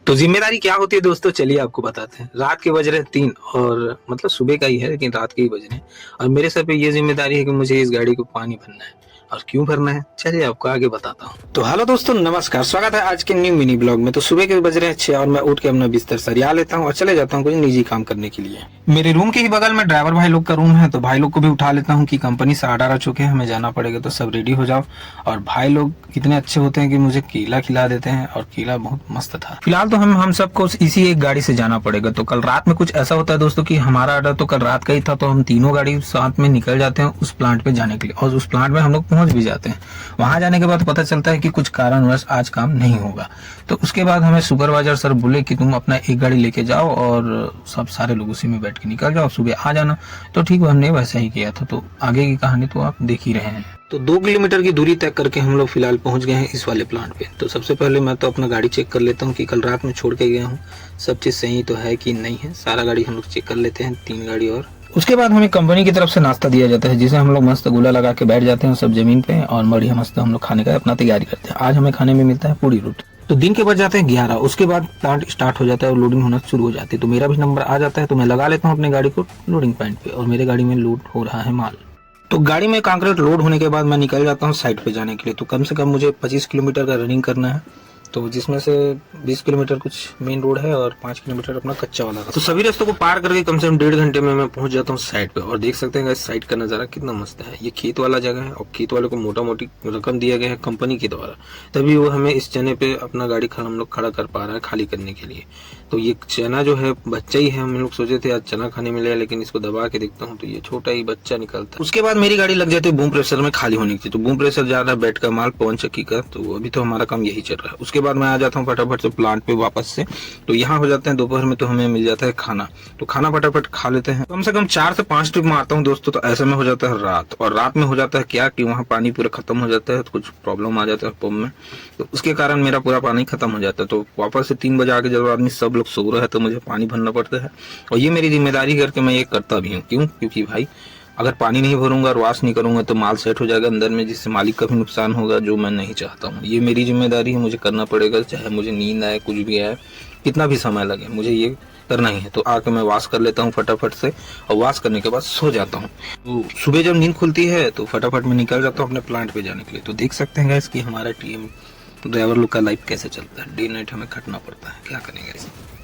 तो जिम्मेदारी क्या होती है दोस्तों, चलिए आपको बताते हैं। रात के बज रहे 3 और मतलब सुबह का ही है लेकिन रात के ही बज रहे हैं और मेरे सर पे ये जिम्मेदारी है कि मुझे इस गाड़ी को पानी भरना है। और क्यों भरना है चलिए आपको आगे बताता हूँ। तो हेलो दोस्तों, नमस्कार, स्वागत है आज के न्यू मिनी ब्लॉग में। तो सुबह के बज रहे हैं 6 और मैं उठ के अपना बिस्तर सरिया लेता हूँ और चले जाता हूँ कुछ निजी काम करने के लिए। मेरे रूम के ही बगल में ड्राइवर भाई लोग का रूम है, तो भाई लोग को भी उठा लेता हूँ कि कंपनी से ऑर्डर आ चुके हैं, हमें जाना पड़ेगा, तो सब रेडी हो जाओ। और भाई लोग इतने अच्छे होते हैं कि मुझे केला खिला देते हैं और केला बहुत मस्त था। फिलहाल तो हम सबको इसी एक गाड़ी से जाना पड़ेगा। तो कल रात में कुछ ऐसा होता है दोस्तों कि हमारा ऑर्डर तो कल रात का ही था, तो हम तीनों गाड़ी साथ में निकल जाते हैं उस प्लांट पे जाने के लिए और उस प्लांट में हम लोग पहुंच भी जाते हैं। वहां जाने के बाद पता चलता है कि कुछ कारणवश आज काम नहीं होगा। तो उसके बाद हमें सुपरवाइजर सर बोले कि तुम अपना एक गाड़ी लेके जाओ और सब सारे लोग उसी में बैठ के निकल जाओ, सुबह आ जाना। तो ठीक, हमने वैसा ही किया था। तो आगे की कहानी तो आप देख ही रहे हैं। तो 2 किलोमीटर की दूरी तय करके हम लोग फिलहाल पहुंच गए हैं इस वाले प्लांट पे। तो सबसे पहले मैं तो अपना गाड़ी चेक कर लेता हूँ कि कल रात में छोड़ के गया हूँ सब चीज सही तो है कि नहीं है। सारा गाड़ी हम लोग चेक कर लेते हैं, 3 गाड़ी और उसके बाद हमें कंपनी की तरफ से नाश्ता दिया जाता है, जिसे हम लोग मस्त गोला लगा के बैठ जाते हैं सब जमीन पे और बढ़िया मस्त हम लोग खाने का अपना तैयारी करते हैं। आज हमें खाने में मिलता है पूरी रोटी। तो दिन के बज जाते हैं 11। उसके बाद प्लांट स्टार्ट हो जाता है और लोडिंग होना शुरू हो जाती है। तो मेरा भी नंबर आ जाता है, तो मैं लगा लेता हूँ अपनी गाड़ी को लोडिंग पॉइंट पे और मेरे गाड़ी में लोड हो रहा है माल। तो गाड़ी में कंक्रीट लोड होने के बाद मैं निकल जाता हूँ साइड पे जाने के लिए। तो कम से कम मुझे 25 किलोमीटर का रनिंग करना है, तो जिसमें से 20 किलोमीटर कुछ मेन रोड है और 5 किलोमीटर अपना कच्चा वाला रास्ता। तो सभी रास्तों को पार करके कम से कम 1.5 घंटे में मैं पहुंच जाता हूँ साइड पे। और देख सकते हैं इस साइड का नजारा कितना मस्त है। ये खेत वाला जगह है और खेत वाले को मोटा मोटी रकम दिया गया है कंपनी के द्वारा, तभी वो हमें इस चने पे अपना गाड़ी हम लोग खड़ा कर पा रहा है खाली करने के लिए। तो ये चना जो है बच्चा ही है, हम लोग सोचे थे आज चना खाने मिलेगा, लेकिन इसको दबा के देखता हूँ तो ये छोटा ही बच्चा निकलता है। उसके बाद मेरी गाड़ी लग जाती है बूम प्रेशर में खाली होने की। तो बूम प्रेशर जा रहा है बेड का माल पवन चक्की का, तो अभी तो हमारा काम यही चल रहा है। उसके बाद मैं आ जाता हूँ फटाफट से प्लांट पे वापस से। तो यहाँ हो जाते हैं दोपहर में, तो हमें मिल जाता है खाना। तो खाना फटाफट खा लेते हैं। कम से कम 4 से 5 ट्रिप मारता हूँ दोस्तों। तो ऐसे में हो जाता है रात, और रात में हो जाता है क्या कि वहाँ पानी पूरा खत्म हो जाता है, तो कुछ प्रॉब्लम आ जाता है पंप में, तो उसके कारण मेरा पूरा पानी खत्म हो जाता है। तो वापस से 3 बजे आके जब आदमी सब लोग सो रहा है तो मुझे पानी भरना पड़ता है। और ये मेरी जिम्मेदारी करके मैं ये करता भी हूँ। क्यों? क्योंकि भाई अगर पानी नहीं भरूंगा और वॉश नहीं करूंगा तो माल सेट हो जाएगा अंदर में, जिससे मालिक का भी नुकसान होगा, जो मैं नहीं चाहता हूँ। ये मेरी जिम्मेदारी है, मुझे करना पड़ेगा, चाहे मुझे नींद आए, कुछ भी आए, कितना भी समय लगे, मुझे ये करना ही है। तो आके मैं वॉश कर लेता हूँ फटाफट से और वॉश करने के बाद सो जाता हूँ। तो सुबह जब नींद खुलती है तो फटाफट मैं निकल जाता हूँ अपने प्लांट पे जाने के लिए। तो देख सकते हैं गाइस कि हमारा टीम ड्राइवर लोग का लाइफ कैसे चलता है। डे नाइट हमें खटना पड़ता है, क्या करेंगे।